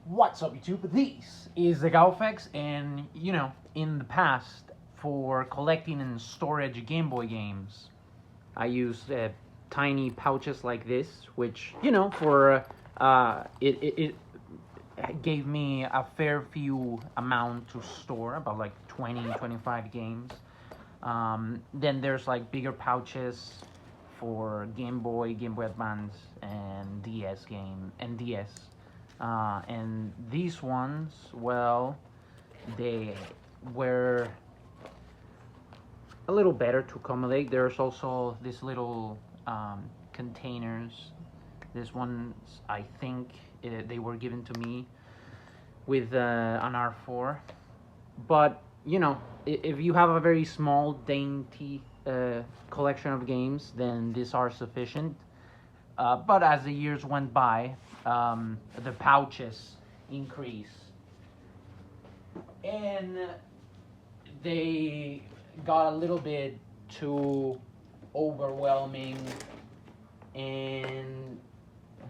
What's up, YouTube? This is the Gaufex, and in the past, for collecting and storage Game Boy games, I used tiny pouches like this, which for it gave me a fair few amount to store, about like 20-25 games. Then there's like bigger pouches for Game Boy, Game Boy Advance, and DS. And these ones, well, they were a little better to accommodate. There's also these little containers. These ones, I think, they were given to me with an R4. But if you have a very small, dainty collection of games, then these are sufficient. But as the years went by, the pouches increased, and they got a little bit too overwhelming, and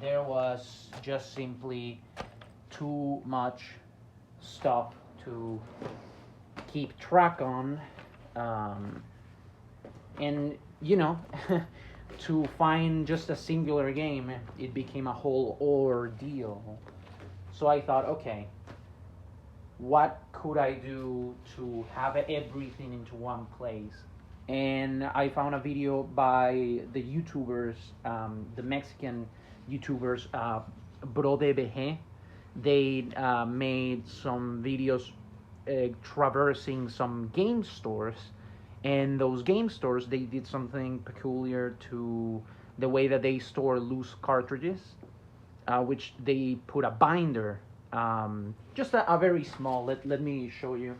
there was just simply too much stuff to keep track on, and to find just a singular game, it became a whole ordeal. So I thought, okay, what could I do to have everything into one place? And I found a video by the YouTubers, the Mexican YouTubers, BroDBG. They made some videos traversing some game stores, and those game stores, they did something peculiar to the way that they store loose cartridges, which they put a binder, just a very small, let me show you.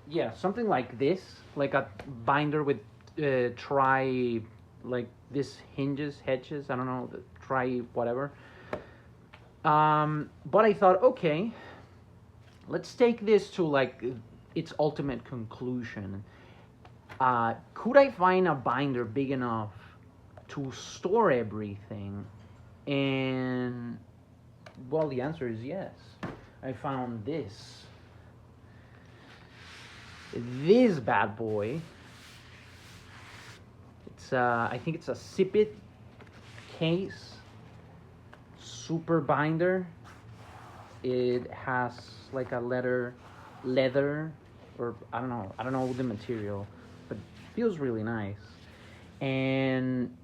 Yeah, something like this, like a binder with like this hedges, I don't know, whatever. But I thought, okay, let's take this to like its ultimate conclusion. Could I find a binder big enough to store everything? And well, the answer is yes. I found this bad boy. It's I think it's a Sipit case, super binder. It has like a leather, or I don't know the material, but it feels really nice. And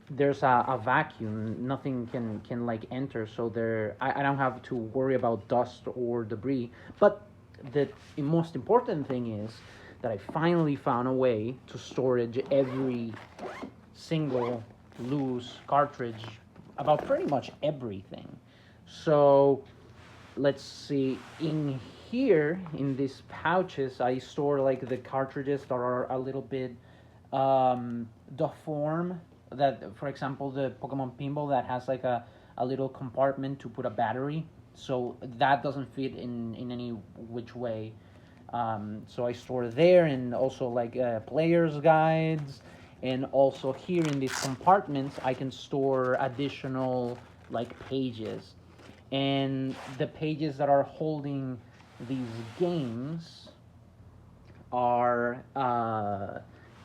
there's a vacuum, nothing can like enter, so I don't have to worry about dust or debris. But the most important thing is that I finally found a way to storage every single loose cartridge, about pretty much everything. So let's see, in here, in these pouches, I store like the cartridges that are a little bit deformed. That, for example, the Pokemon Pinball, that has like a little compartment to put a battery, so that doesn't fit in any which way. So I store there, and also like players guides, and also here in these compartments I can store additional like pages, and the pages that are holding these games are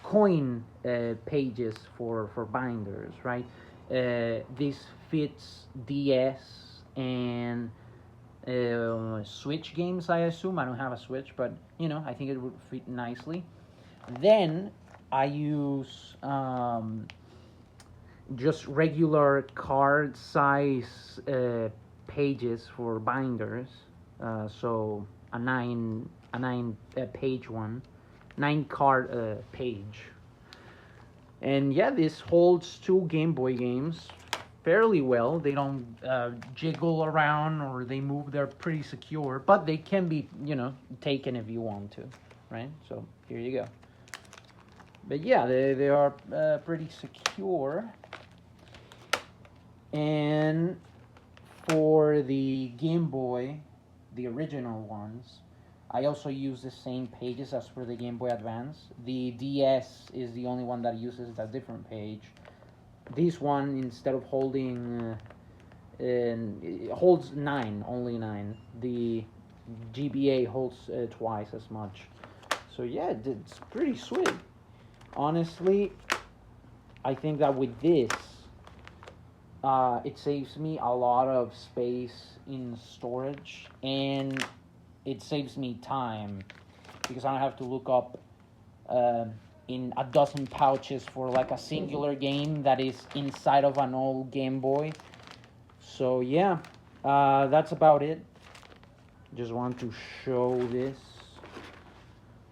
coin pages for binders, right? This fits DS and Switch games, I assume. I don't have a Switch, but I think it would fit nicely. Then I use just regular card size pages for binders. So a nine page one, 9 card page. And yeah, this holds 2 Game Boy games fairly well. They don't jiggle around, or they move. They're pretty secure, but they can be taken if you want to, right? So here you go. But yeah, they are pretty secure. And for the Game Boy, the original ones, I also use the same pages as for the Game Boy Advance. The DS is the only one that uses a different page. This one, instead of holding and it holds 9, only 9. The GBA holds twice as much. So yeah, it's pretty sweet. Honestly, I think that with this, it saves me a lot of space in storage, and it saves me time because I don't have to look up in a dozen pouches for like a singular game that is inside of an old Game Boy. So yeah, that's about it. Just want to show this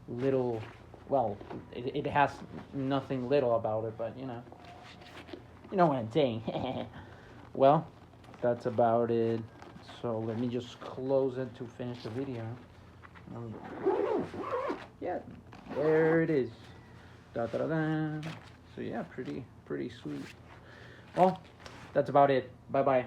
little, well, it has nothing little about it, but you know what I'm saying. Well, that's about it. So let me just close it to finish the video. Yeah, there it is. Da, da, da, da. So yeah, pretty sweet. Well, that's about it. Bye bye.